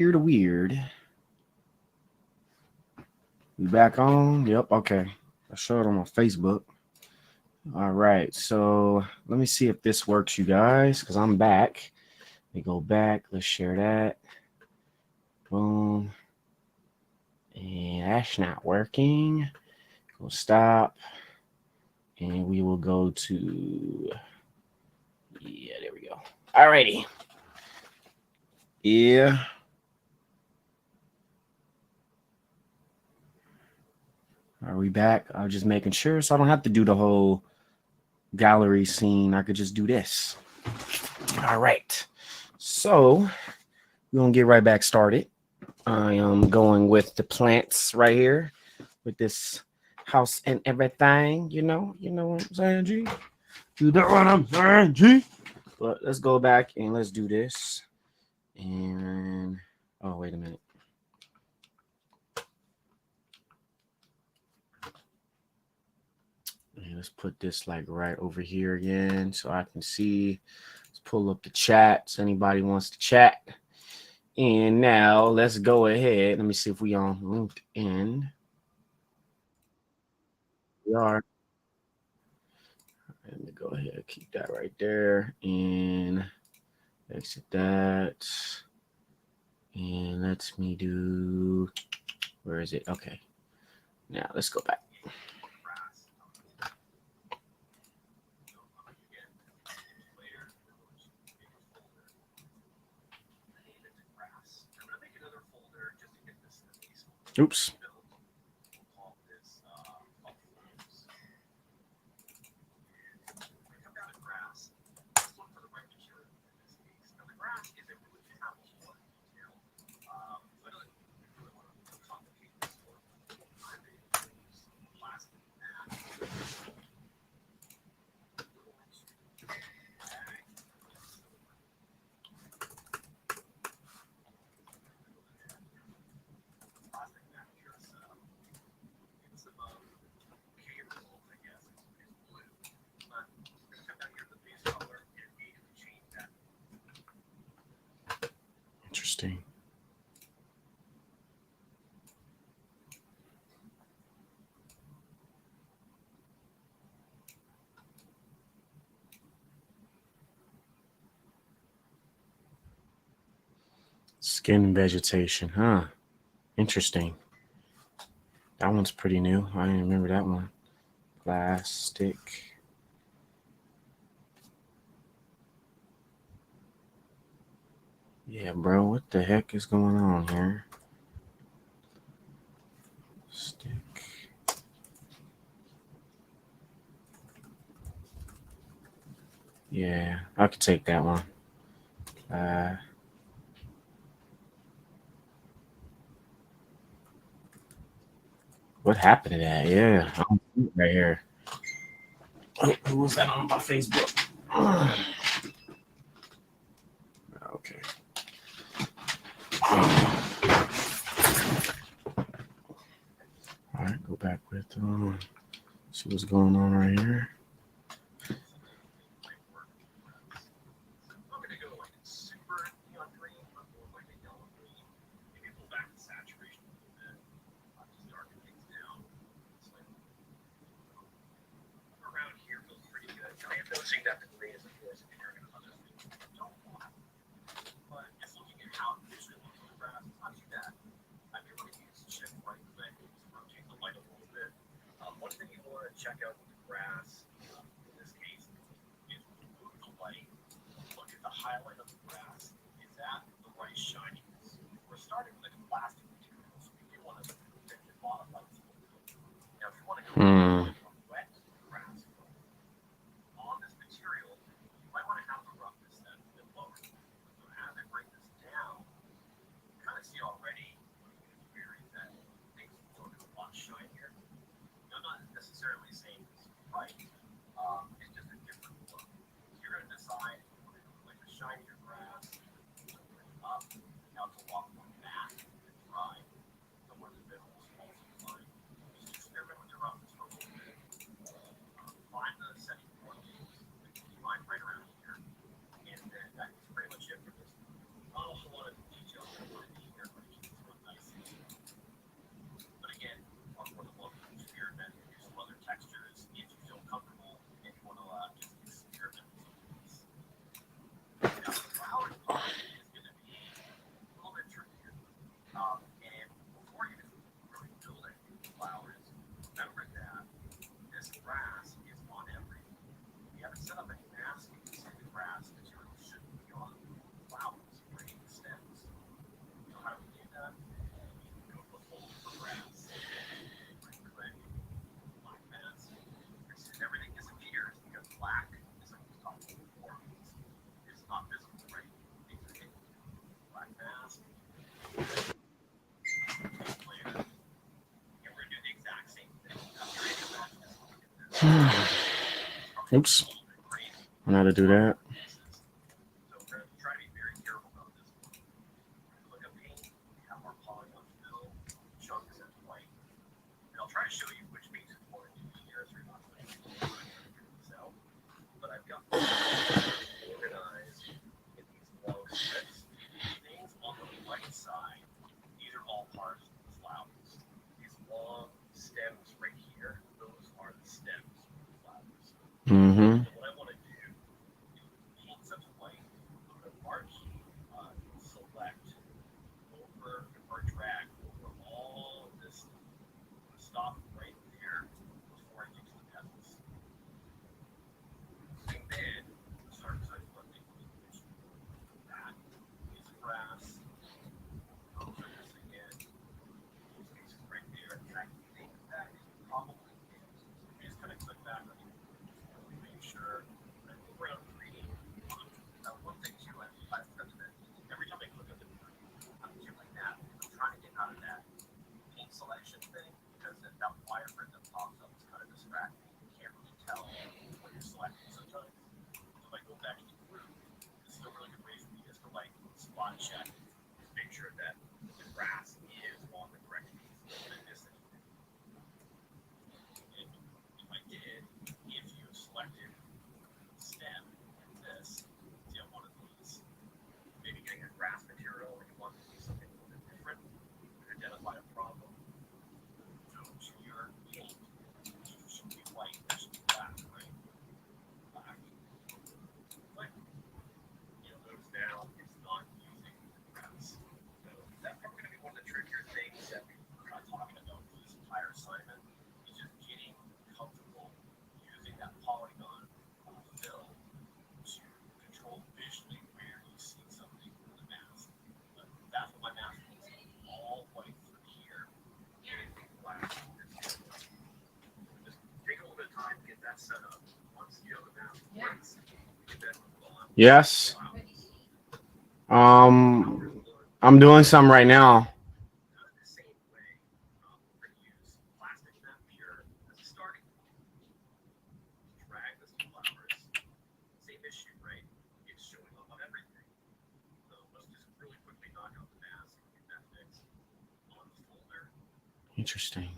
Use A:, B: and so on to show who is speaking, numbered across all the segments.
A: Hear the weird. You back on? Yep. Okay. I showed it on my Facebook. All right. So let me see if this works, you guys, because I'm back. Let me go back. Let's share that. Boom. And that's not working. Go stop. And we will go to. Yeah, there we go. Alrighty. Yeah. Are we back? I was just making sure so I don't have to do the whole gallery scene. I could just do this. All right. So we're going to get right back started. I am going with the plants right here with this house and everything. You know what I'm saying, G? You know what I'm saying, G? But let's go back and let's do this. And oh, wait a minute. And let's put this like right over here again so I can see. Let's pull up the chat so anybody wants to chat. And now let's go ahead. Let me see if we on LinkedIn. We are. Let me go ahead, keep that right there, and exit that. And let me do. Where is it? Okay. Now let's go back. Oops. Interesting. Skin vegetation, huh? Interesting. That one's pretty new. I didn't remember that one. Plastic. Yeah, bro, what the heck is going on here? Stick. Yeah, I could take that one. What happened to that? Yeah, I don't see it right here. Oh, who was that on my Facebook? Okay. All right, go back with see what's going on right here. Hmm. Oops. I know how to do that. Mm-hmm. Yes. I'm doing some right now. Interesting.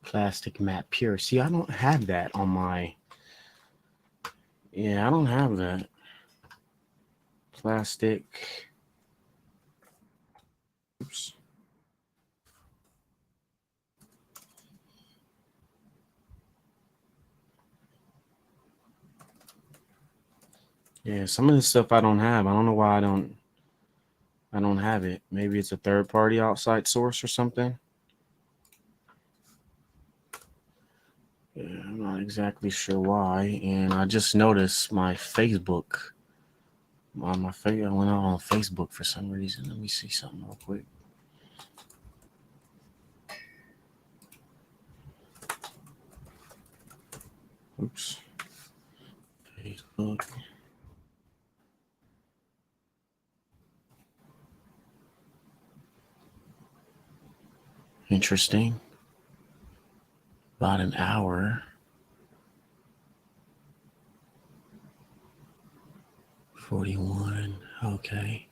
A: Plastic matte pure. See, I don't have that on my. Yeah, I don't have that. Plastic. Oops. Yeah, some of the stuff I don't have. I don't know why I don't have it. Maybe it's a third party outside source or something. Yeah, I'm not exactly sure why. And I just noticed my Facebook. My I went out on Facebook for some reason. Let me see something real quick. Oops. Facebook. Interesting. About an hour. 41. Okay.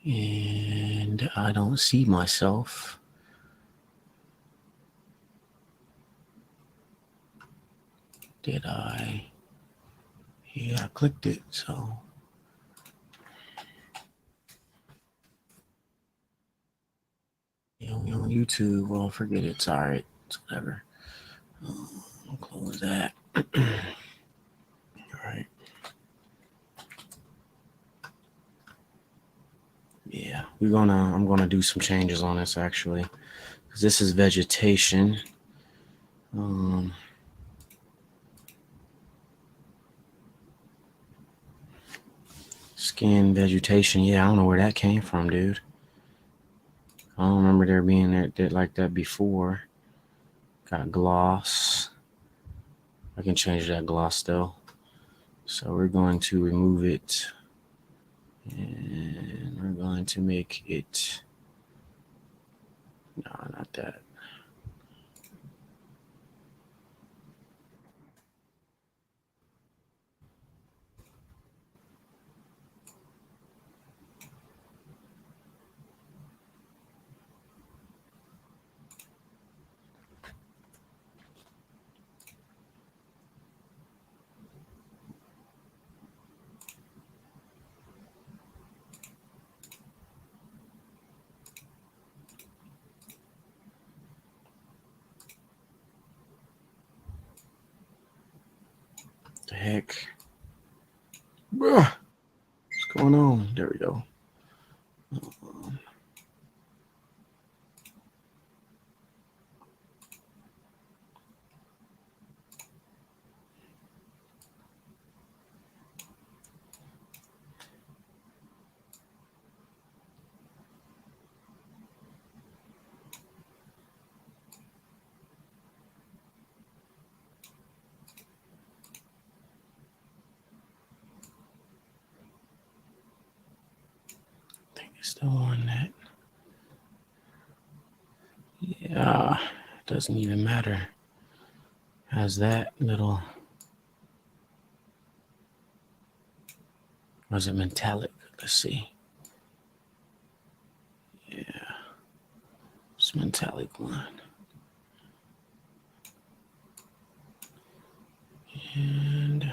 A: And I don't see myself. Did I? Yeah, I clicked it. So on YouTube, well, forget it. It's all right. It's whatever. I'll close that. All right. Yeah, I'm gonna do some changes on this actually, because this is vegetation. Um, Skin vegetation. Yeah, I don't know where that came from, dude. I don't remember there being that like that before. Got gloss. I can change that gloss though. So we're going to remove it. And we're going to make it, no, not that. The heck? What's going on? There we go. I think it's still on that. Yeah, it doesn't even matter. Has that little, was it metallic? Let's see. Yeah, it's metallic one. And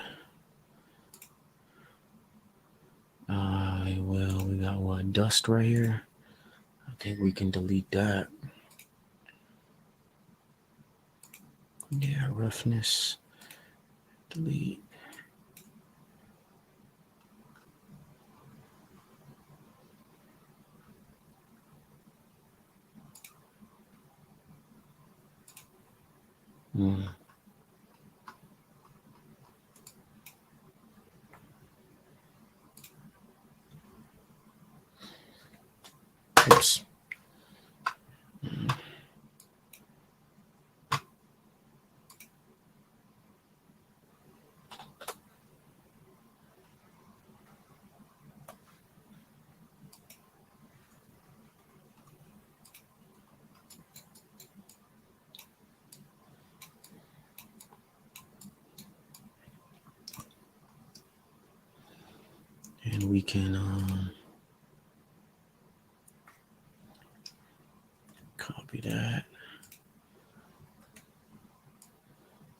A: we got what, dust right here? I think we can delete that. Yeah, roughness. Delete. Oops. And we can copy that.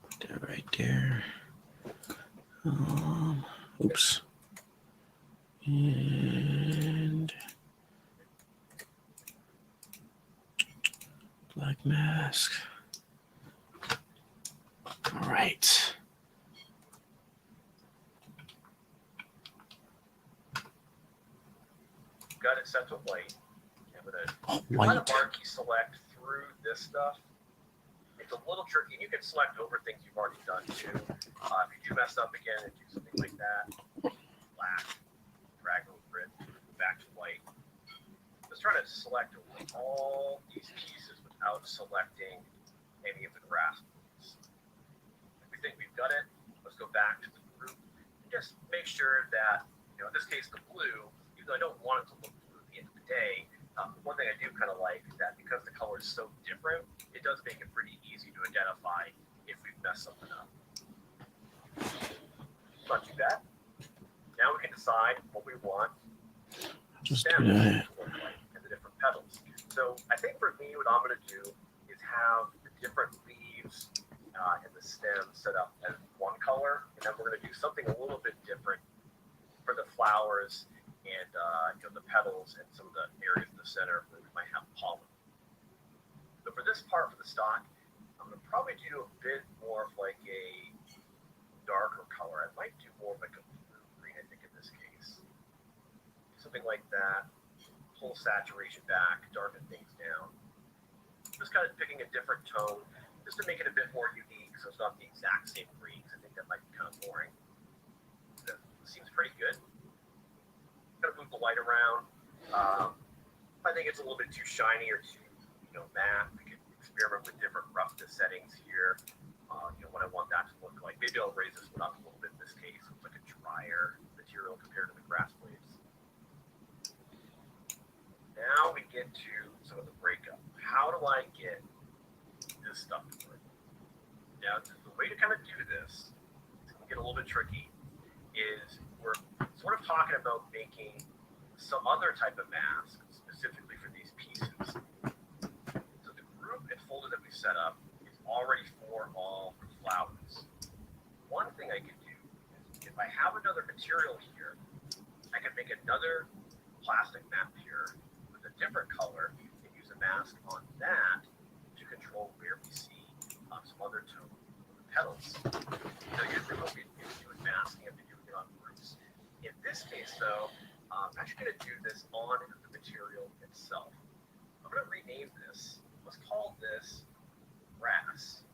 A: Put that right there. Oops. And black mask. All right.
B: Got it set to white. And with a
A: White.
B: marquee select through this stuff, it's a little tricky. And you can select over things you've already done too. If you do mess up again and do something like that, black, drag over it, back to white. Let's try to select all these pieces without selecting any of the grass pieces. If we think we've got it, let's go back to the group and just make sure that, in this case, the blue, even though I don't want it to look blue at the end of the day, one thing I do kind of like is that because the color is so different, it does make it pretty easy to identify if we've messed something up. Not too bad. Now we can decide what we want
A: Just
B: stems
A: do that.
B: look like and the different petals. So I think for me, what I'm going to do is have the different leaves and the stem set up as one color, and then we're going to do something a little bit different for the flowers and the petals and some of the areas in the center where we might have pollen. So for this part, for the stalk, I'm going to probably do a bit more of like a darker color. I might do more of like a blue-green, I think, in this case. Something like that. Pull saturation back, darken things down. Just kind of picking a different tone, just to make it a bit more unique, so it's not the exact same green, because I think that might be kind of boring. That seems pretty good. Gonna move the light around. I think it's a little bit too shiny or too matte. We could experiment with different roughness settings here. what I want that to look like. Maybe I'll raise this one up a little bit in this case. It's like a drier material compared to the grass blades. Now we get to some of the breakup. How do I get this stuff to work? Now, the way to kind of do this, it's going to get a little bit tricky, is we're sort of talking about making some other type of mask specifically for these pieces. So the group and folder that we set up is already for all the flowers. One thing I can do is if I have another material here, I can make another plastic map here with a different color and use a mask on that to control where we see some other tone of the petals. So usually when we're doing masking, I've been doing it on groups. In this case, though, I'm actually going to do this on the material itself. I'm going to rename this. Let's call this grass.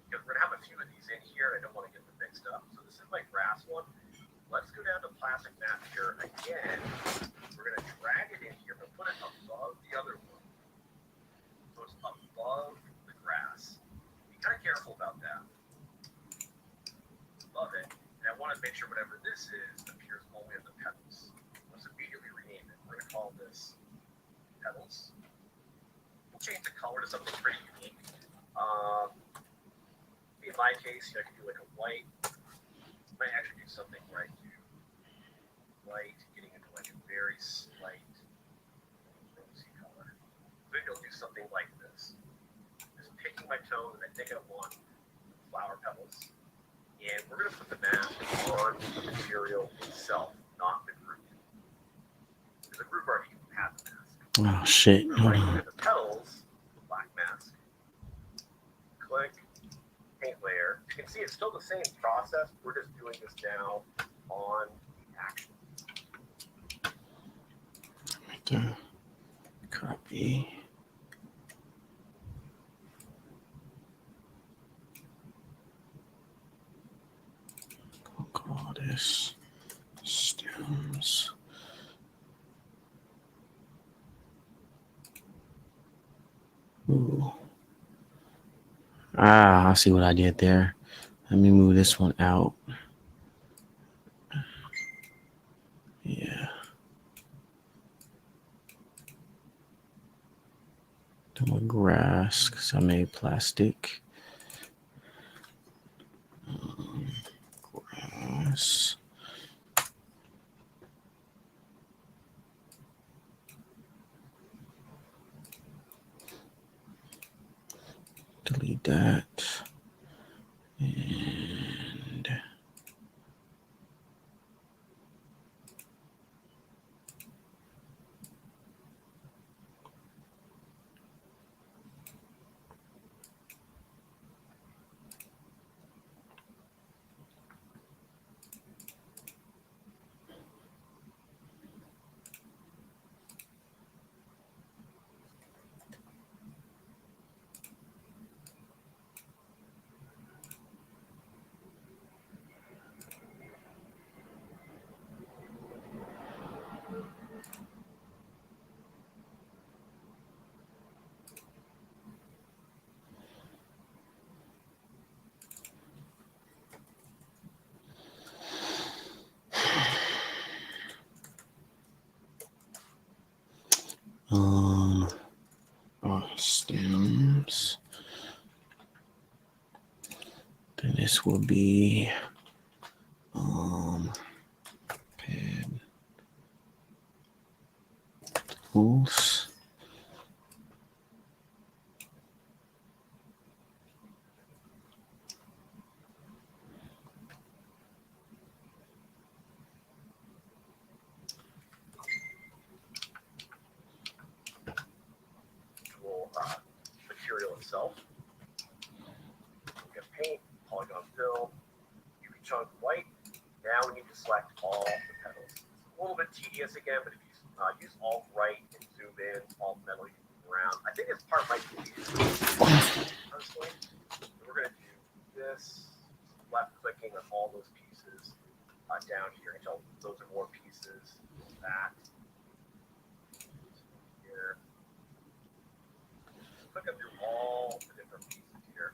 B: Because we're going to have a few of these in here, and I don't want to get them mixed up. So this is my grass one. Let's go down to plastic map here again. We're going to drag it in here, but put it above the other one. So it's above the grass. Be kind of careful about that. Love it. And I want to make sure whatever this is appears only on the petals. Let's immediately rename it. We're going to call this petals. We'll change the color to something pretty unique. In my case, I could do like a white. I might actually do something where I do white, getting into like a very slight rosy color. Maybe I'll do something like this. Just picking my tone that I think I want flower petals. And we're going to put the mask on the material itself, not the group. Because the group already has the mask.
A: Oh, shit.
B: Hold on. The petals, black mask. Click, paint layer. You can see it's still the same process. We're just doing this now on the action.
A: Right there. Copy. I'll call this stems. Ooh. Ah, I see what I did there. Let me move this one out. Yeah. Do my grass because I made plastic. Grass. Delete that. And stems. Then this will be petals.
B: Material itself. We have paint, polygon fill, UV chunk white. Now we need to select all the petals. It's a little bit tedious again, but if you use Alt right and zoom in, Alt metal, you can move around. I think this part might be personally. So we're going to do this, left clicking on all those pieces down here until those are more pieces. That here. Click up through all the different pieces here.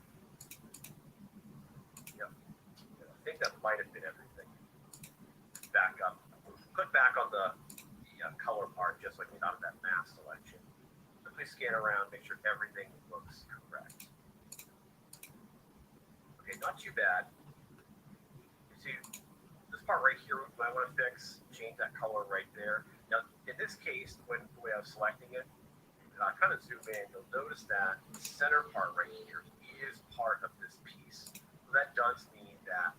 B: might have been everything. Back up. Click back on the color part, just like we got that mask selection. Quickly scan around, make sure everything looks correct. Okay, not too bad. You see this part right here, we might want to fix, change that color right there. Now, in this case, when the way I was selecting it, kind of zoom in, you'll notice that the center part right here is part of this piece. So that does mean that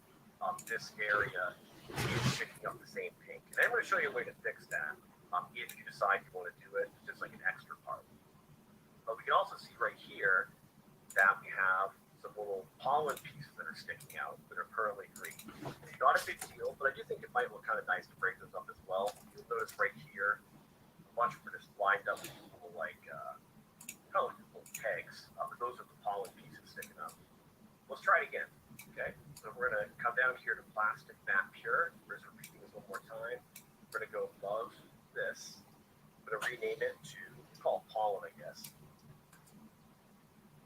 B: this area is picking up the same pink. And I'm going to show you a way to fix that if you decide you want to do it, just like an extra part. But we can also see right here that we have some little pollen pieces that are sticking out that are currently green. It's not a big deal, but I do think it might look kind of nice to break those up as well. You'll notice right here, a bunch of them are just lined up with little like kind of like little pegs, but those are the pollen pieces sticking up. Let's try it again. Okay, so we're gonna come down here to Plastic Matte Pure. We're just repeating this one more time. We're gonna go above this. I'm gonna rename it to call it pollen, I guess.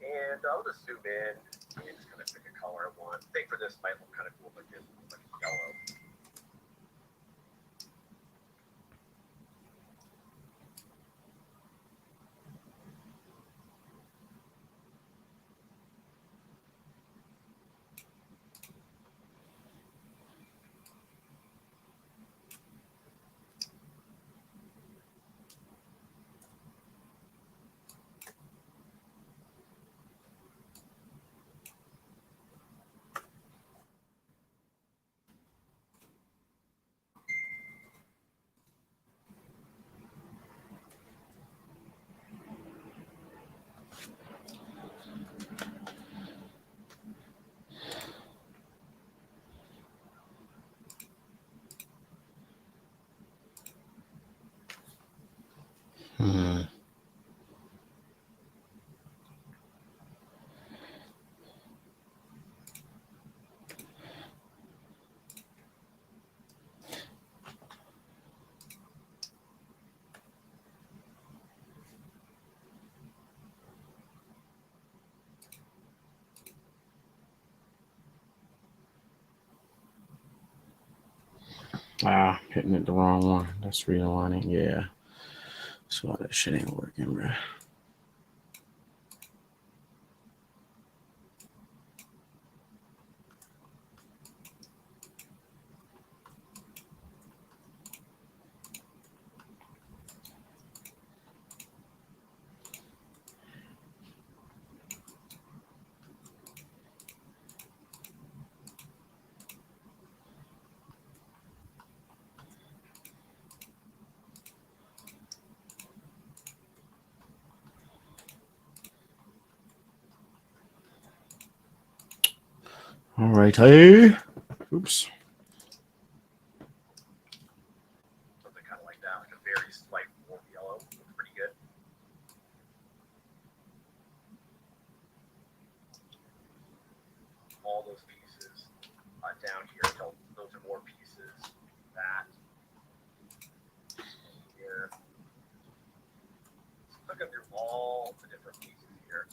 B: And I'll just zoom in and just kind of pick a color I want. I think for this might look kind of cool, like yellow.
A: Hitting it the wrong one. That's realigning. Yeah. So that shit ain't working, bro. All right, hey. Oops.
B: Something kind of like that, like a very slight warm yellow. Looks pretty good. All those pieces down here, so those are more pieces. That here. So looking through all the different pieces here.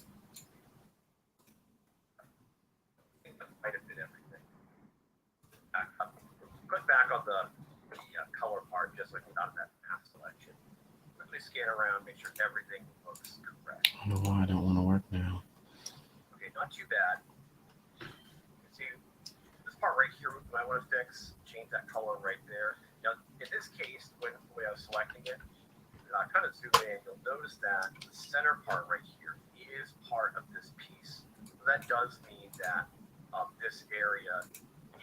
B: I think that might have been everything. Click back on the color part, just like we got that mask selection. Quickly scan around, make sure everything looks correct.
A: I don't know why I don't want to work now.
B: Okay, not too bad. You see this part right here, we might want to fix, change that color right there. Now, in this case, when the way I was selecting it, kind of zoom in, you'll notice that the center part right here is part of this piece. So that does mean that this area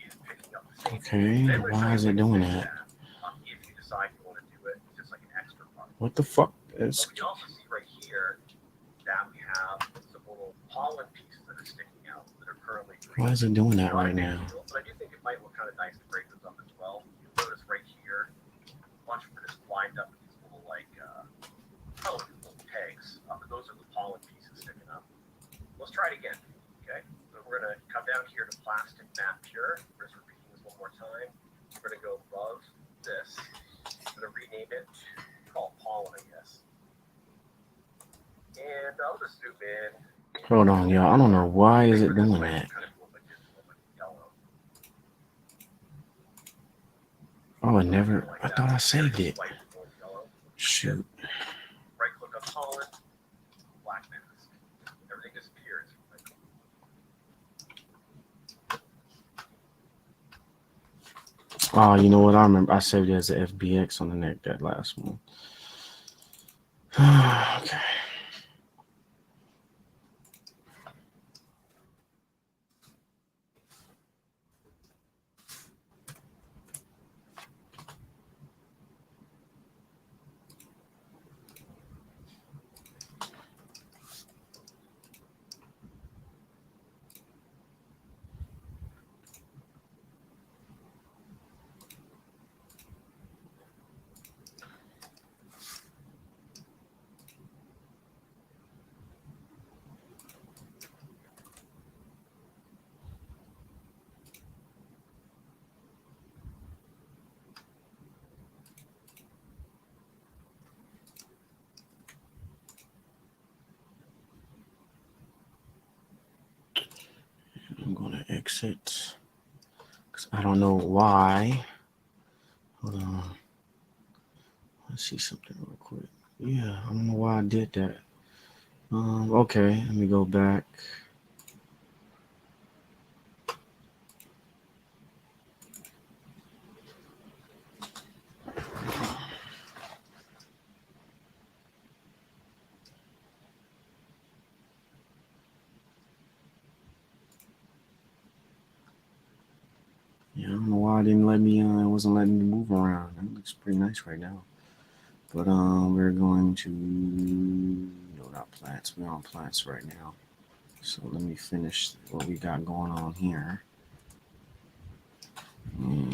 B: is picking up the same.
A: Okay, why is it doing that?
B: If you decide you want to do it, just like an extra part.
A: What the fuck
B: is? But we can also see right here that we have some little pollen pieces that are sticking out that are currently green.
A: Why is it doing that right now?
B: But I do think it might look kind of nice to break those up as well. You'll notice right here, a bunch of them are just lined up with these little like little pegs. But those are the pollen pieces sticking up. Let's try it again. Okay, so we're gonna come down here to Plastic Matte Pure. We're just repeating this one more time. We're gonna go above this. I'm gonna rename it to call it pollen, I guess. And I'll just zoom in.
A: Hold on, y'all. I don't know why is it doing that.
B: Kind of cool, like yellow.
A: Oh, it never.
B: Like
A: I
B: that.
A: thought I saved it.
B: White, gold, yellow.
A: Shoot.
B: Right click on Holland, black mask. Everything disappears.
A: Oh, you know what? I remember. I saved it as a FBX on the neck. That last one. Okay. I'm gonna exit because I don't know why. Hold on. Let's see something real quick. Yeah, I don't know why I did that. Okay, let me go back. Yeah, I don't know why I didn't let me. It wasn't letting me move around. It looks pretty nice right now. But we're going to no, not plants. We're on plants right now. So let me finish what we got going on here. And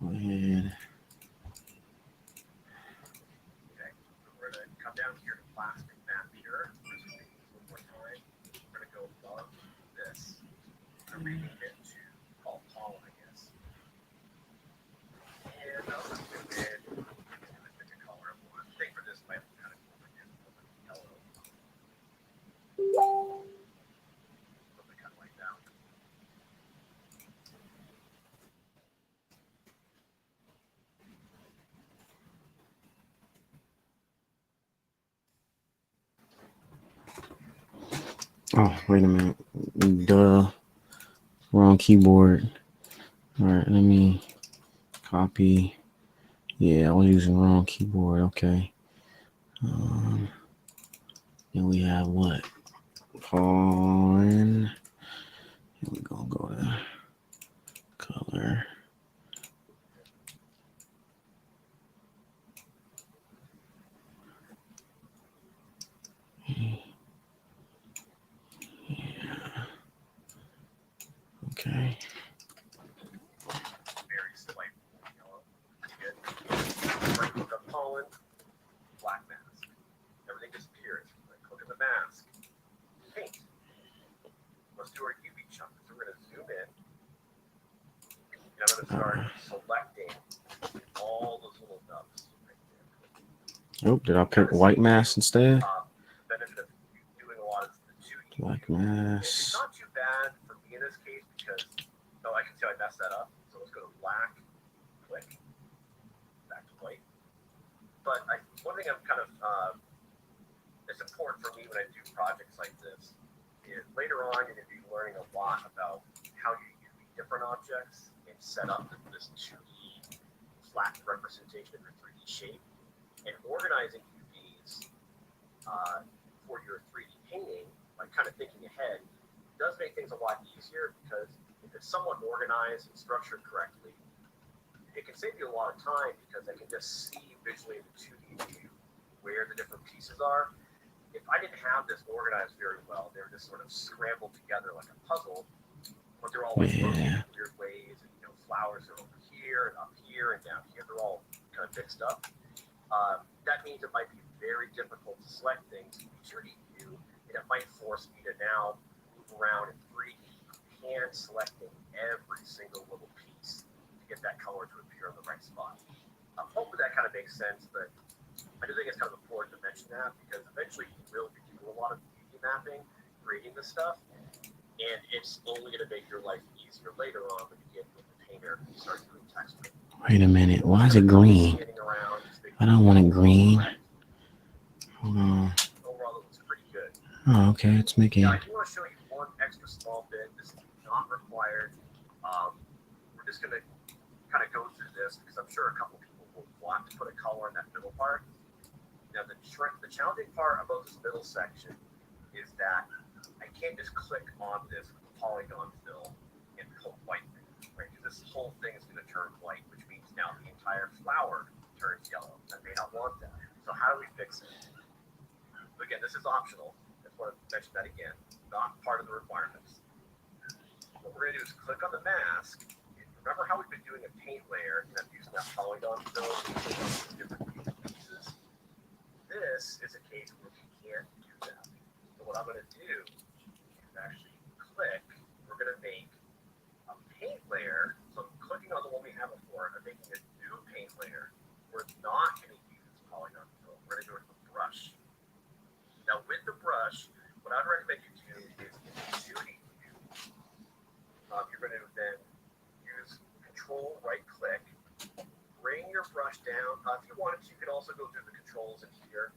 A: go ahead.
B: Okay, so we're going to come down here to plastic map here. One more time. We're going to go above this. I'm renaming it to call Paul, I guess. And I'll just zoom in. Pick a color I want. I think for this might be kind of cool again. Yellow. Something kind of like that.
A: Oh, wait a minute. Duh. Wrong keyboard. All right, let me copy. Yeah, I was using the wrong keyboard. Okay. Then we have what? Pollen. Here we go. Go to color. Okay.
B: Very slight yellow. Pretty good. Right click on pollen, black mask. Everything disappears. Right click on the mask. Paint. Let's do our UV chunk. So we're going to zoom in. And I'm going to start selecting all those little nubs right there.
A: Oh, did I pick white mask instead?
B: The benefit of doing a lot of the 2D.
A: Black
B: It's
A: mask.
B: not too bad for me in this case because, oh, I can see I messed that up. So let's go to black, click, back to white. But one thing I'm kind of, it's important for me when I do projects like this is later on you're going to be learning a lot about how you use different objects and set up this 2D flat representation of your 3D shape. And organizing UVs for your 3D painting, like kind of thinking ahead, does make things a lot easier because if it's somewhat organized and structured correctly, it can save you a lot of time because I can just see visually in the 2D view where the different pieces are. If I didn't have this organized very well, they're just sort of scrambled together like a puzzle, but they're all like rotated weird ways. And, flowers are over here and up here and down here. They're all kind of mixed up. That means it might be very difficult to select things in 2D view, and it might force me to now move around in 3D, hand selecting every single little piece to get that color to appear in the right spot. Hopefully that kind of makes sense, but I do think it's kind of important to mention that because eventually you will be doing a lot of 3D mapping, creating this stuff, and it's only going to make your life easier later on when you get with the painter and start doing texture.
A: Wait a minute. Why is it green? I don't want it green. Hold on.
B: Overall, it looks pretty good.
A: Oh, okay. It's making.
B: Yeah, I do want to show you one extra small bit. This is not required. We're just going to kind of go through this because I'm sure a couple people will want to put a color in that middle part. Now, the challenging part about this middle section is that I can't just click on this polygon fill and put white there, right? Because this whole thing is going to turn white, which means now the entire flower turns yellow. I may not want that. So how do we fix it? So again, this is optional. I just want to mention that again. Not part of the requirements. What we're going to do is click on the mask. Remember how we've been doing a paint layer and I'm using that polygon fill to different pieces? This is a case where we can't do that. So what I'm going to do is actually click. We're going to make a paint layer. So I'm clicking on the one we have before. I'm making a new paint layer. We're not going to use polygon fill. We're going to do it with a brush. Now with the brush, what I'd recommend you do is in the shooting view, you're going to then use Control right click, bring your brush down. If you wanted to, you could also go through the controls in here.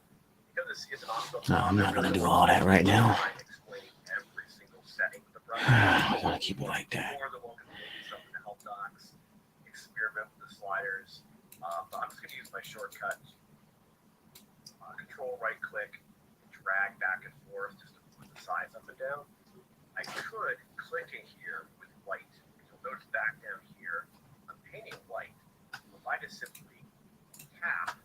B: Because this is an optional.
A: No, I'm not going to do all that right now.
B: Explaining every single setting with the brush.
A: I'm going to keep it like that.
B: More than welcome to maybe something to help docs experiment with the sliders. But I'm just going to use my shortcut. Control right click, drag back and forth just to move the sides up and down. I could click in here with white. You'll notice back down here, I'm painting white. If I just simply tap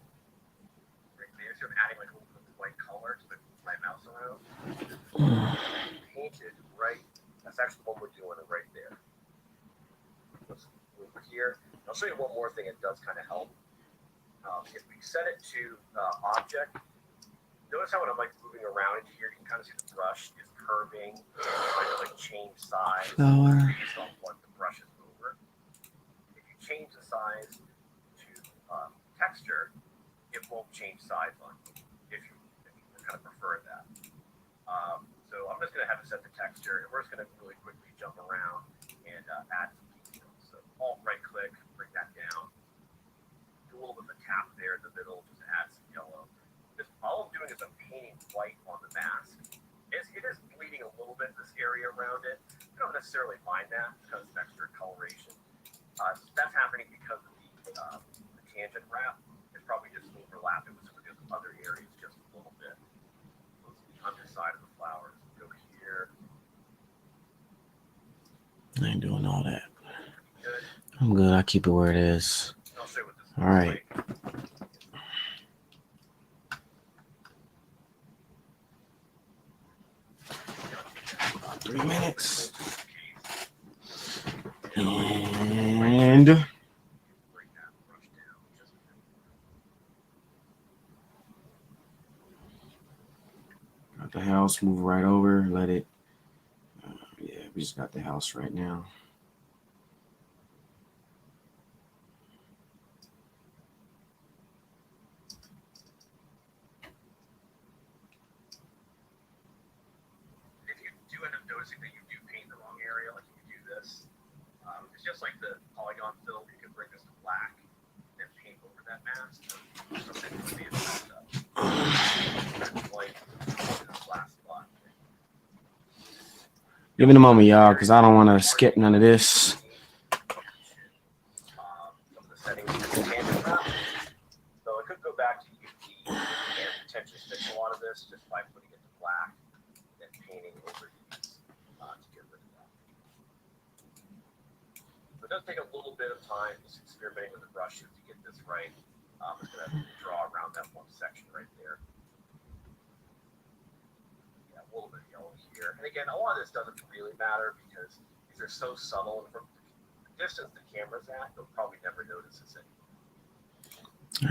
B: right there, so I'm adding like a little bit of white color to move my mouse around. Painted right. That's actually what we're doing right there. Let's move here. I'll show you one more thing. It does kind of help. If we set it to object, notice how when I'm like moving around into here, you can kind of see the brush is curving, kind of like change size based on what the brush is over. If you change the size to texture, it won't change size on you if you kind of prefer that. So I'm just going to have it set the texture, and we're just going to really quickly jump around and add some details. So Alt right click, bring that down. Do a little bit of a tap there in the middle, just add some yellow. All I'm doing is I'm painting white on the mask. It is bleeding a little bit, this area around it. I don't necessarily mind that because it's extra coloration. That's happening because of the tangent wrap. It's probably just overlapping with some of the other areas just a little bit. So it's the underside of the flowers. Go here.
A: I ain't doing all that.
B: Good.
A: I'm good. I'll keep it where it is.
B: I'll show you what this
A: All right.
B: like.
A: 3 minutes. And got the house, move right over, let it. Yeah, we just got the house right now.
B: It's just like the polygon fill. You can bring this to black and paint over that mask. Something would be
A: Give it a moment, y'all, because I don't want to skip none of this.
B: Some of the settings so I could go back to UV and potentially fix a lot of this just by putting it to black and painting over these to get rid of that. So it does take a little bit of time just experimenting with the brushes to get this right. I'm just going to draw around that one section right there. Yeah, a little bit of yellow here. And again, a lot of this doesn't really matter because these are so subtle. And from the distance the camera's at, you'll probably never notice this anymore.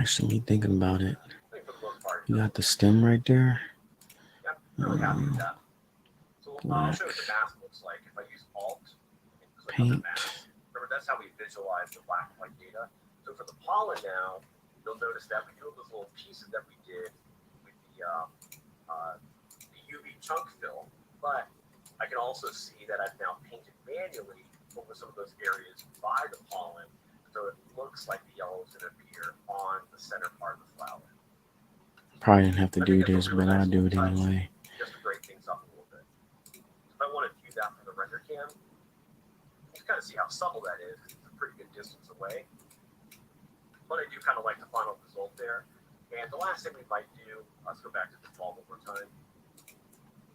A: Actually, thinking about it.
B: I think for the most part,
A: You got the stem right there.
B: yeah, I'm really happy with that. So I'll show you what the mask looks like. If I use Alt and click on the mask, remember that's how we visualize the black and white data. So for the pollen now, you'll notice that we do have those little pieces that we did with the UV chunk fill, but I can also see that I've now painted manually over some of those areas by the pollen. So it looks like the yellow is going to appear on the center part of the flower.
A: Probably didn't have to
B: I
A: do
B: think it's a
A: this,
B: really
A: but
B: nice
A: I'll do it
B: little touch.
A: anyway.
B: Just to break things up a little bit. If I want to view that from the render cam, you can kind of see how subtle that is. It's a pretty good distance away. But I do kind of like the final result there. And the last thing we might do, let's go back to the fall one more time.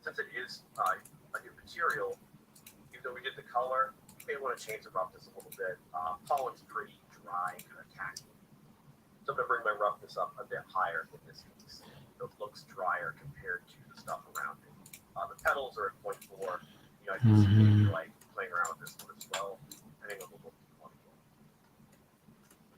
B: Since it is a new material, even though we did the color, you may want to change the roughness a little bit. Pollen's pretty dry, kind of tacky. So I'm going to bring my roughness up a bit higher in this piece. It looks drier compared to the stuff around it. The petals are at 0.4. You know, I can see maybe like playing around with this one as well, depending on the look you want to get.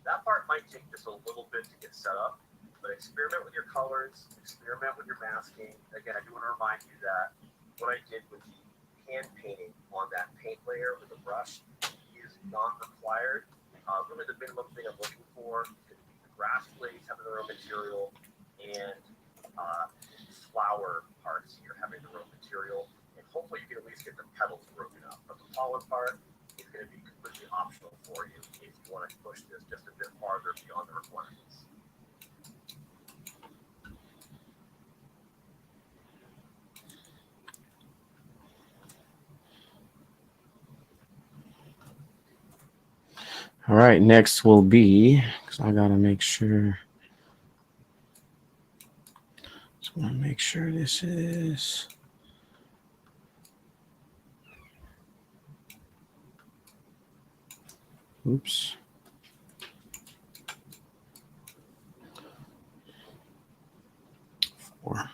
B: That part might take just a little bit to get set up, but experiment with your colors, experiment with your masking. Again, I do want to remind you that what I did with the hand painting on that paint layer with a brush is not required. Really the minimum thing I'm looking for is the grass blades having their own material and flower parts here having their own material. And hopefully you can at least get the petals broken up. But the pollen part is going to be completely optional for you if you want to push this just a bit farther beyond the requirements.
A: All right, next will be, because I gotta make sure. Just want to make sure this is. Oops. Four.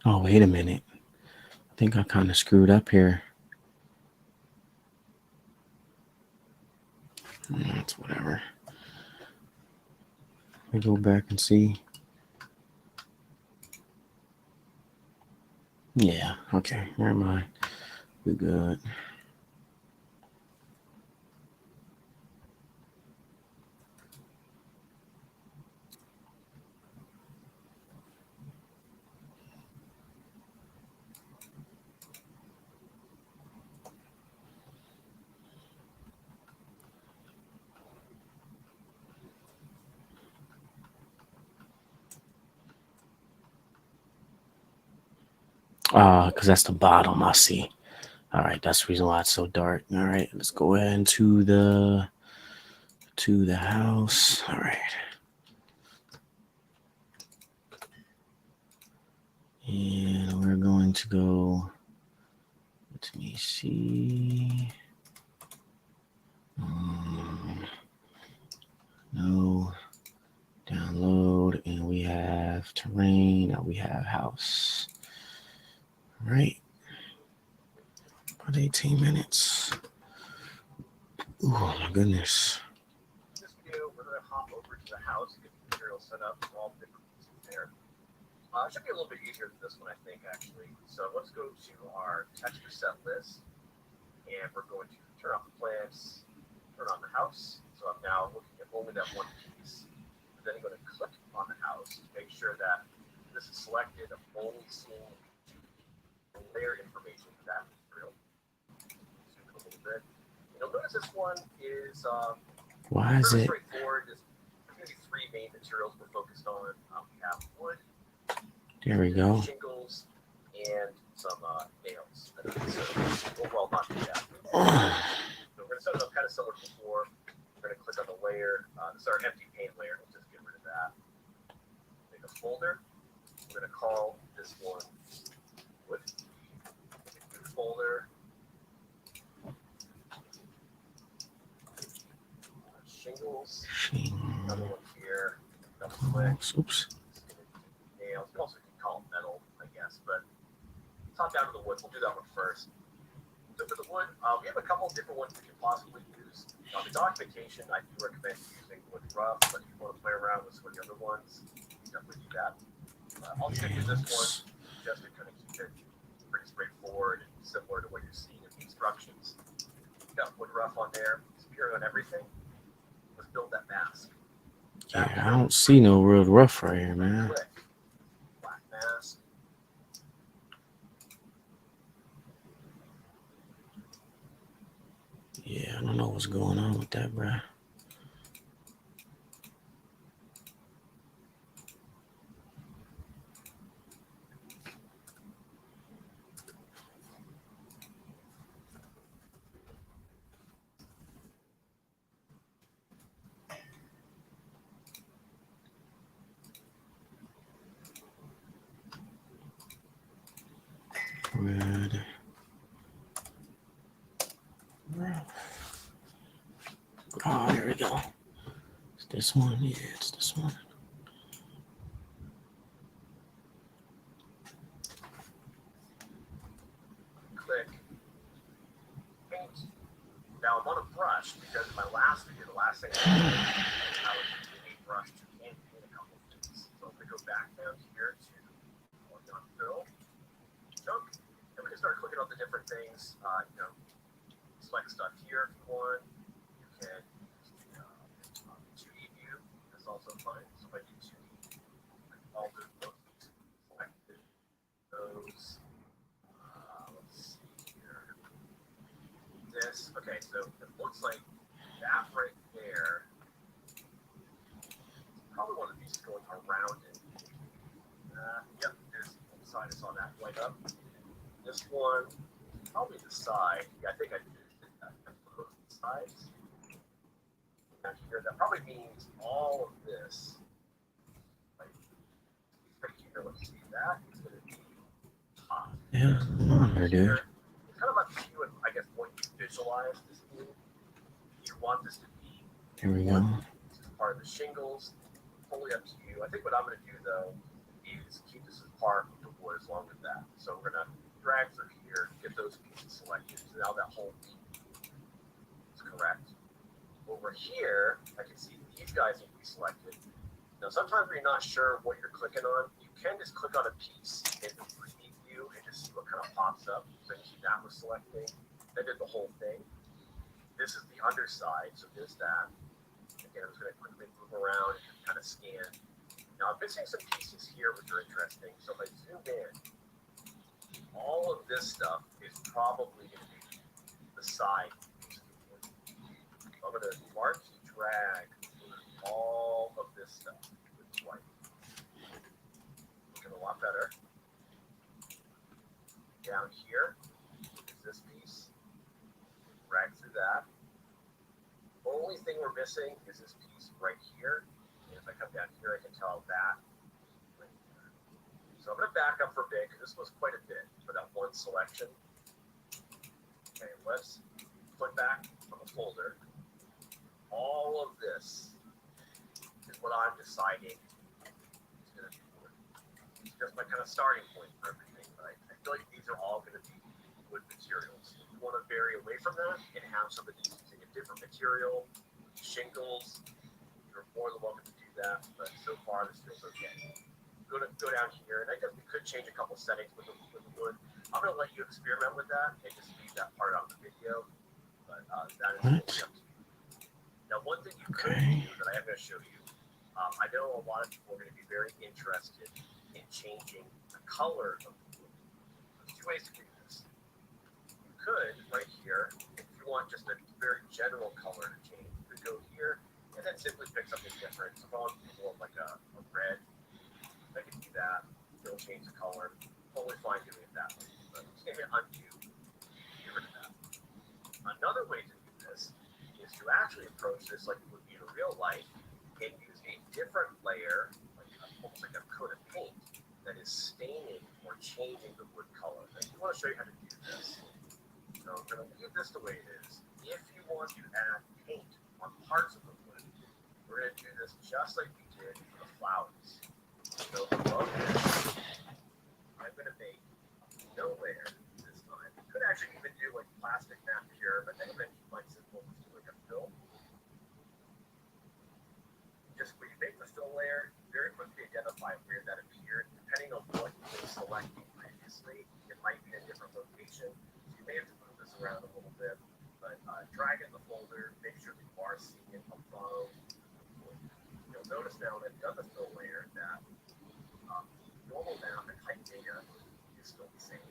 A: Oh, wait a minute. I think I kind of screwed up here. That's whatever. Let me go back and see. Yeah, okay, never mind. We're good. Because that's the bottom, I see. All right, that's the reason why it's so dark. All right, let's go ahead into the house. All right. And we're going to go, let me see. No, download, and we have terrain, and we have house. All right. About 18 minutes. Oh my goodness.
B: This video, we're going to hop over to the house and get the material set up for all the different pieces there. It should be a little bit easier than this one, I think, actually. So let's go to our texture set list, and we're going to turn off the plants, turn on the house. So I'm now looking at only that one piece. And then I'm going to click on the house to make sure that this is selected. I'm only seeing the layer information for that material. Zoom in a little bit. You'll notice this one is
A: Why is
B: pretty
A: it?
B: straightforward. There's going to be three main materials we're focused on. We have wood,
A: There we go.
B: shingles, and some nails. So overall, not too bad. So we're going to set it up kind of similar to before. We're going to click on the layer. This is our empty paint layer. Let's just get rid of that. Make a folder. We're going to call this one wood. New folder. Shingles. Another one here. Double click.
A: Oops.
B: Nails. You also can call it metal, I guess, but top down to the wood. We'll do that one first. So for the wood, we have a couple of different ones we can possibly use. The documentation, I do recommend using wood rough, but if you want to play around with some of the other ones, definitely do that. I'll stick with this one just to kind of keep it pretty straightforward and similar to what you're seeing in the instructions. We've got wood rough on there. It's pure on everything. Let's build that mask.
A: Yeah, I don't see no real rough right here, man.
B: Click. Black mask.
A: Yeah, I don't know what's going on with that, bro. Red. Oh, there we go. It's this one. Yeah, it's this one.
B: Click. Paint. Now I'm on a brush because in my last video, the last thing I did, I was using a brush to hand paint a couple of things. So I'm gonna go back down here to on fill, chunk, and we can start clicking on the different things. Select stuff here if you want. You can use the 2D view. That's also fine. So if I do 2D, all those selected. Those. Let's see here. This. Okay, so it looks like that right there. Probably one of these is going around it. Yep, there's one side. I saw that light up. This one, probably the side. Yeah, I think I did that. Both sides. Down here, that probably means all of this. Like right here, let's see. That is going to be top.
A: Yeah, I'm here, dude.
B: It's kind of up to you and I guess what you visualize this being. You want this to be.
A: Here we go.
B: This is part of the shingles. Totally up to you. I think what I'm going to do though is keep this as part of the wood as long as that. So we're going to drag through here, get those pieces selected. So now that whole piece is correct. Over here, I can see these guys need to be selected. Now, sometimes when you're not sure what you're clicking on, you can just click on a piece in the preview view and just see what kind of pops up. So you see that was selecting. That did the whole thing. This is the underside, so there's that. Again, I'm just going to quickly move around and kind of scan. Now, I'm missing some pieces here which are interesting. So if I zoom in, all of this stuff is probably going to be the side. I'm going to largely drag all of this stuff with white. Looking a lot better. Down here is this piece. Drag through that. Only thing we're missing is this piece right here. And if I come down here, I can tell that. Right here. So I'm going to back up for a bit because this was quite a bit for that one selection. Okay, let's put back on the folder. All of this is what I'm deciding is going to be wood. It's just my kind of starting point for everything, but I feel like these are all going to be wood materials. If you want to vary away from that and have some of these using a different material, shingles, you're more than welcome to do that, but so far this feels okay. Go down here, and I guess we could change a couple settings with the wood. I'm going to let you experiment with that and just leave that part out of the video, but that is totally up to you. Now, one thing you could do that I am going to show you, I know a lot of people are going to be very interested in changing the color of the wood. There's two ways to do this. You could, right here, if you want just a very general color to change, you could go here and then simply pick something different. So if I want more like a red, I can do that. It'll change the color. Totally fine doing it that way. But I'm just going to hit undo. Get rid of that. Another way to do this is to actually approach this like it would be in real life and use a different layer, like almost like a coat of paint, that is staining or changing the wood color. I do want to show you how to do this. So I'm going to leave this the way it is. If you want to add paint on parts of the wood, we're going to do this just like we did for the flowers. So above this, I'm going to make no layer this time. Could actually even do like plastic matte pure, but then I'm going to keep mine simple. Let's do like a film. Just when you make the fill layer, very quickly identify where that appeared. Depending on what you were selecting previously, it might be in a different location. So you may have to move this around a little bit, but drag it in the folder, make sure that you are seeing it above. You'll notice now that I've done the fill layer that normal map and height data is still the same.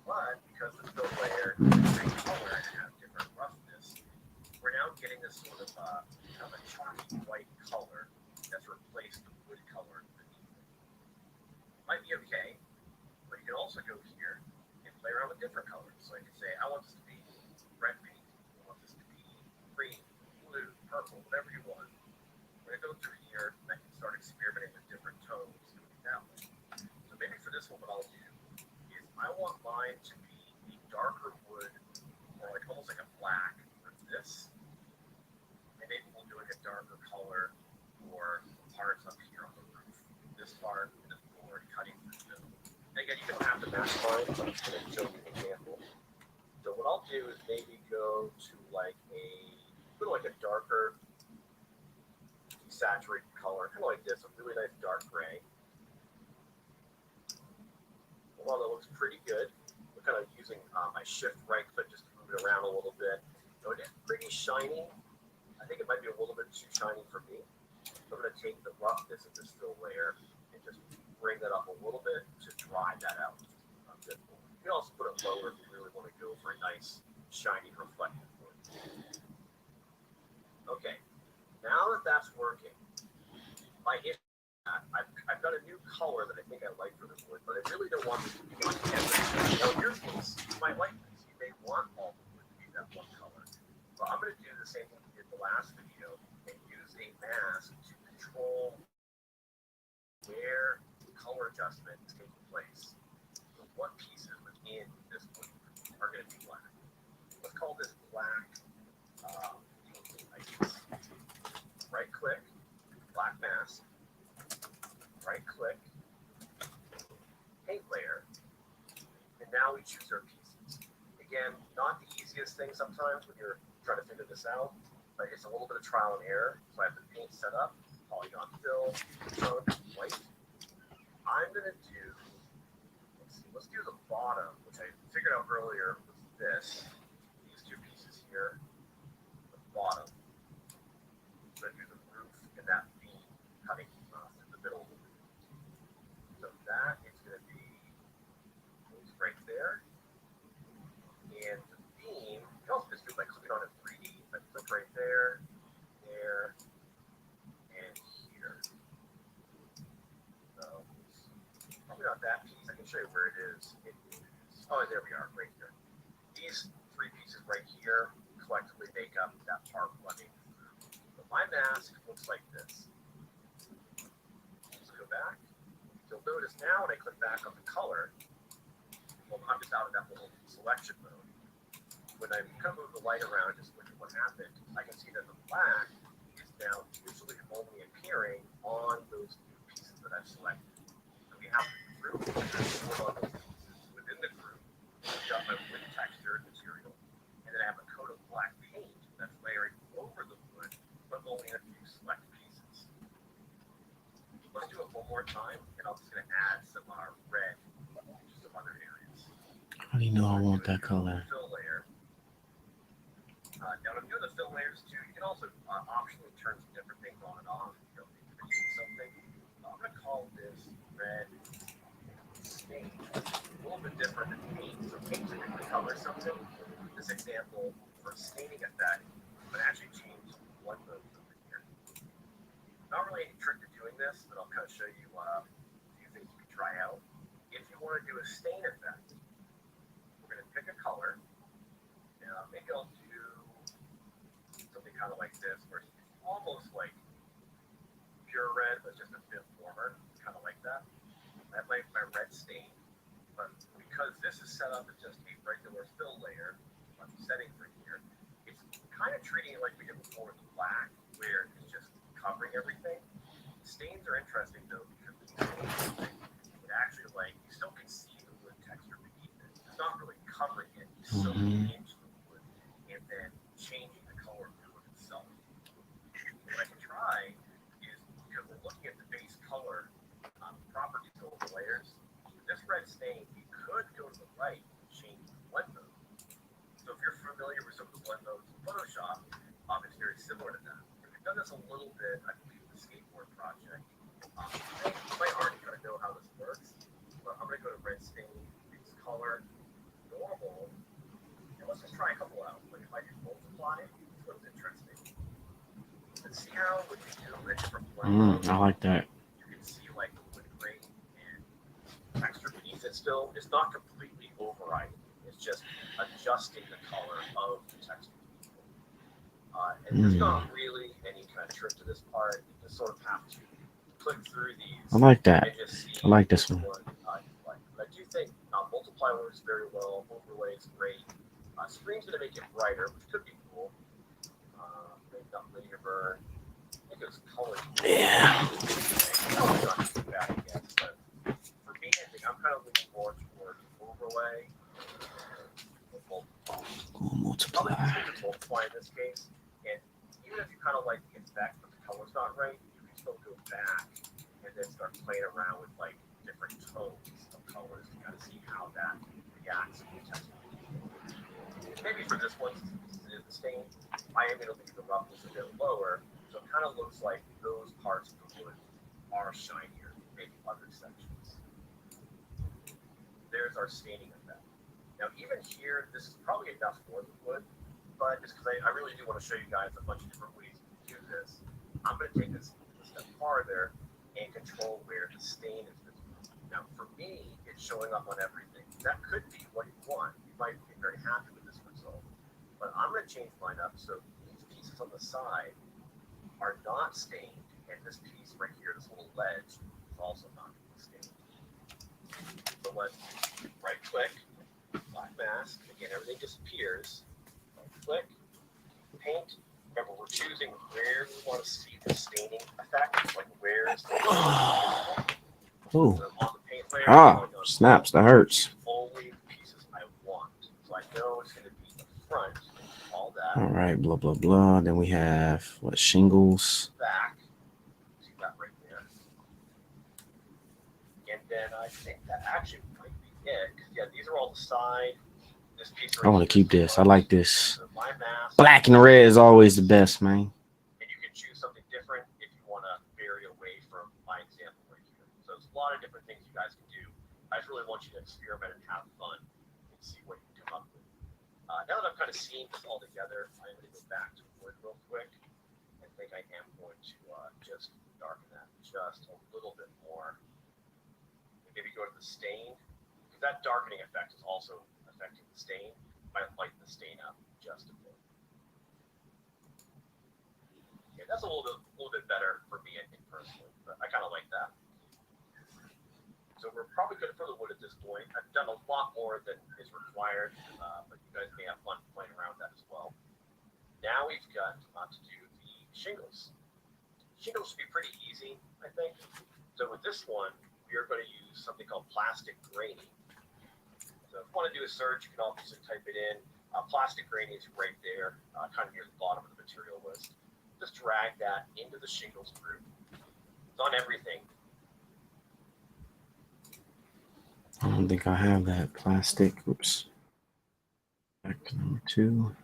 B: But because the fill layer is the same color and has different roughness, we're now getting this sort of kind of a chalky white color that's replaced the wood color beneath it. Might be okay, but you can also go here and play around with different colors. So I can say, I want this to be red paint, I want this to be green, blue, purple, whatever you want. We're gonna go through here and I can start experimenting with different tones. That way. So maybe for this one, what I'll do is I want mine to be a darker wood, or like almost like a black for this. And maybe we'll do like a darker color for parts up here on the roof. This part and this board cutting through the middle. And again, you don't have to match mine, but I'm just going to show you an example. So what I'll do is maybe go to like a little like a darker saturated color, kind of like this, a really nice dark gray. Well, that looks pretty good. I'm kind of using my shift right click just to move it around a little bit. So it's pretty shiny. I think it might be a little bit too shiny for me. So I'm going to take the roughness of this fill layer and just bring that up a little bit to dry that out. You can also put it lower if you really want to go for a nice, shiny, reflective wood. Okay, now that that's working, my issue I've got a new color that I think I like for this wood, but I really don't want this to be on everything. Now, in your case, you might like this. You may want all the wood to be that one color. But I'm going to do the same thing we did the last video and use a mask to control where color adjustment is taking place. So what pieces within this wood are going to be black. Let's call this black. Right click, black mask. Right click, paint layer, and now we choose our pieces. Again, not the easiest thing sometimes when you're trying to figure this out, but it's a little bit of trial and error. So I have the paint set up, polygon fill, tone, white. I'm gonna do, let's do the bottom, which I figured out earlier was this, these two pieces here, the bottom. So I do the roof and that beam cutting in the middle. So that is going to be right there. And the beam, you can also just do it by clicking on it 3D. But click right there, there, and here. So probably not that piece. I can show you where it is. Oh, there we are, right here. These three pieces right here collectively make up that part running through. So my mask looks like this. Let's go back. You'll notice now when I click back on the color, well, I'm just out of that little selection mode. When I kind of move the light around, just look at what happened, I can see that the black is now usually only appearing on those new pieces that I've selected. So we have the group, on those pieces within the group, I've got my wood texture material, and then I have a coat of black paint that's layering over the wood, but only a few select pieces. Let's do it one more time, and I'm just going to add some red to some other areas.
A: How do you know I want that color?
B: Fill layer. Now, when I'm doing the fill layers too, you can also optionally turn some different things on and off. You know, if you're using something. I'm going to call this red stain. A little bit different than paint. So paint typically colors something. This example for staining effect, but actually change one of those over here. Not really any trick to doing this, but I'll kind of show you a few things you can try out. If you want to do a stain effect, we're going to pick a color. Maybe I'll do some kind of like this, where it's almost like pure red, but just a bit warmer, kind of like that. I have my red stain, but because this is set up as just a regular fill layer, I'm setting for here, it's kind of treating it like we did before with the black, where it's just covering everything. Stains are interesting though, because it actually, like, you still can see the wood texture beneath it. It's not really covering it, it's soaking into the wood and then changing the color of the wood itself. What I can try is, because we're looking at the base color properties of the layers, this red stain, you could go to the right and change the blend mode. So if you're familiar with some of the blend modes in Photoshop, it's very similar to that. And we've done this a little bit, I believe, with the skateboard project. You might already kind of know how this works, but I'm going to go to red stain, base color, normal, and let's just try a couple out. Like if I do multiply, this one's interesting. Let's see how when we do a different blend mode,
A: I like that.
B: you can see like the wood grain and texture beneath it still. It's not completely overriding. It's just adjusting the color of the texture. And there's not really any kind of trick to this part. You just sort of have to click through these.
A: I like that.
B: And just see
A: I like this one.
B: you like. But I do think multiply works very well. Overlay is great. Screen's going to make it brighter, which could be cool. Maybe not linear burn. I think it was color.
A: Yeah.
B: Color's not too bad, I guess. But for me, I think I'm kind of leaning more towards overlay.
A: Multiply.
B: Multiply in this case. And even if you kind of like the effect, but the color's not right, you can still go back and then start playing around with like different tones of colors to kind of see how that reacts to the texture. Maybe for this one, since it is the stain, I am going to leave the roughness a bit lower, so it kind of looks like those parts of the wood are shinier, maybe other sections. There's our staining effect. Now, even here, this is probably enough for the wood, but just because I really do want to show you guys a bunch of different ways to do this, I'm going to take this a step farther and control where the stain is visible. Now, for me, it's showing up on everything. That could be what you want. You might be very happy with this result, but I'm going to change mine up so these pieces on the side are not stained, and this piece right here, this little ledge, is also not stained. So let's right-click, black mask. Again, everything disappears. Click, paint. Remember, we're choosing where we want to see the staining effect, like where is the
A: Oh.
B: on the paint layer.
A: Snaps. That hurts.
B: Only the pieces I want. So I know it's going to be the front, all that.
A: All right, blah, blah, blah. Then we have, what, shingles?
B: Back. See that right there. And then I think that actually might be it. Yeah, these are all the side. This piece
A: I want to keep this. I like this.
B: So my mask.
A: Black and red is always the best, man.
B: And you can choose something different if you want to vary away from my example right here. So there's a lot of different things you guys can do. I just really want you to experiment and have fun and see what you can come up with. Now that I've kind of seen this all together, I'm going to go back to wood real quick. I think I am going to just darken that just a little bit more. Maybe go to the stain, because that darkening effect is also affecting the stain. Might lighten the stain up just a bit. Yeah, that's a little bit better for me, I think, personally. But I kind of like that. So we're probably good for the wood at this point. I've done a lot more than is required, but you guys may have fun playing around with that as well. Now we've got to do the shingles. Shingles should be pretty easy, I think. So with this one, we are going to use something called plastic graining. So if you want to do a search, you can also type it in. Plastic graining is right there, kind of near the bottom of the material list. Just drag that into the shingles group. It's on everything.
A: I don't think I have that plastic. Oops. Back to number 2.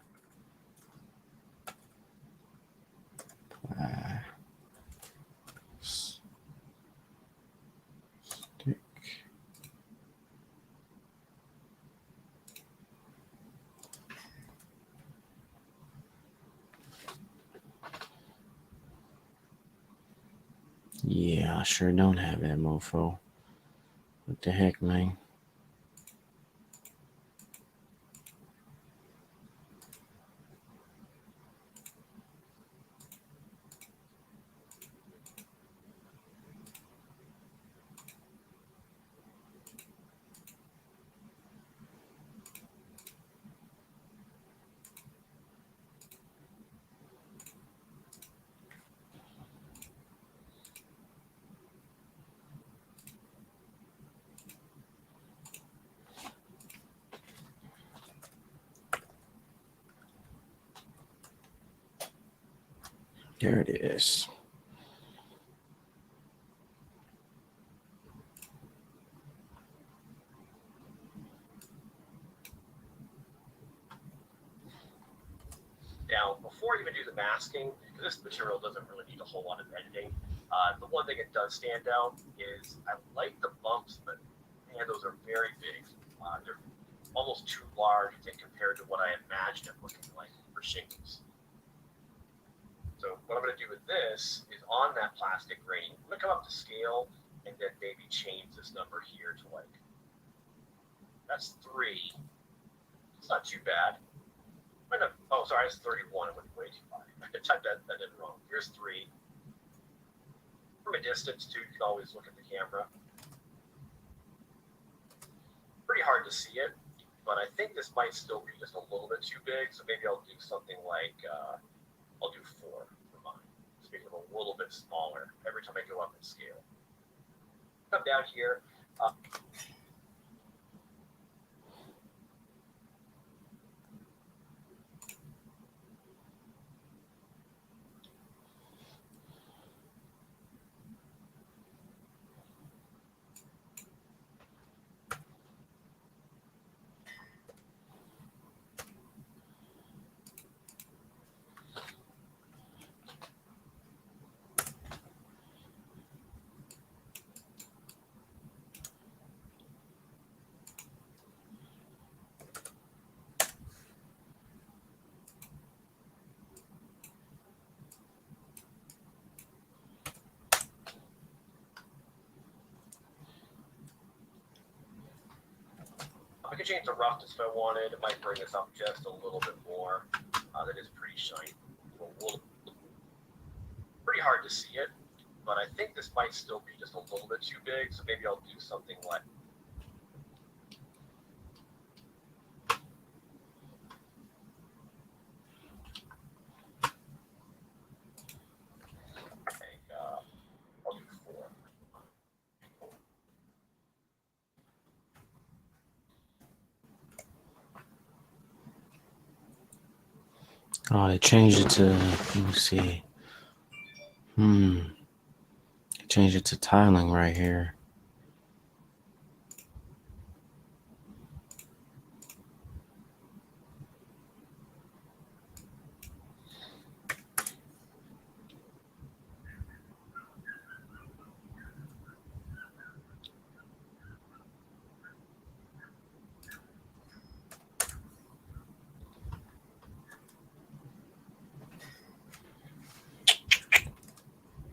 A: Stick. Yeah, I sure don't have that mofo. What the heck, man? There it is.
B: Now, before I even do the masking, this material doesn't really need a whole lot of editing. The one thing it does stand out is I like the bumps, but man, those are very big. They're almost too large, I think, compared to what I imagined it looking like for shingles. So what I'm going to do with this is on that plastic grain, I'm going to come up to scale and then maybe change this number here to like, that's 3. It's not too bad. Oh, sorry, it's 31. I went way too high. I typed that in wrong. Here's 3. From a distance, too, you can always look at the camera. Pretty hard to see it, but I think this might still be just a little bit too big, so maybe I'll do something like, I'll do 4 for mine. Just make it a little bit smaller every time I go up in scale. Come down here. I could change the roughness if I wanted. It might bring this up just a little bit more. That is pretty shiny. Pretty hard to see it, but I think this might still be just a little bit too big, so maybe I'll do something like I'll do 4.
A: Oh, they changed it to, let me see. Change it to tiling right here.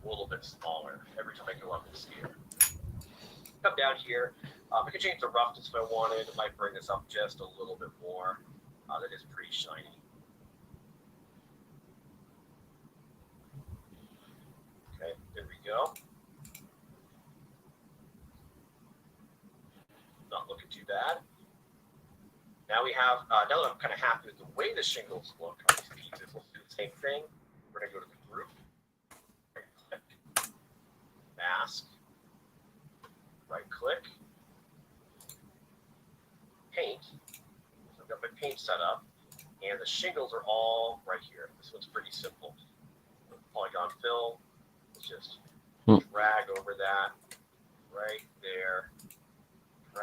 B: A little bit smaller every time I go up in scale. Come down here. I could change the roughness if I wanted. It might bring this up just a little bit more. That is pretty shiny. Okay, there we go. Not looking too bad. Now we have, now that I'm kind of happy with the way the shingles look on these pieces, we'll do the same thing. We're going to go to the group, right click, mask, right click, paint. So I've got my paint set up, and the shingles are all right here. This one's pretty simple. Polygon fill, let's just drag over that right there.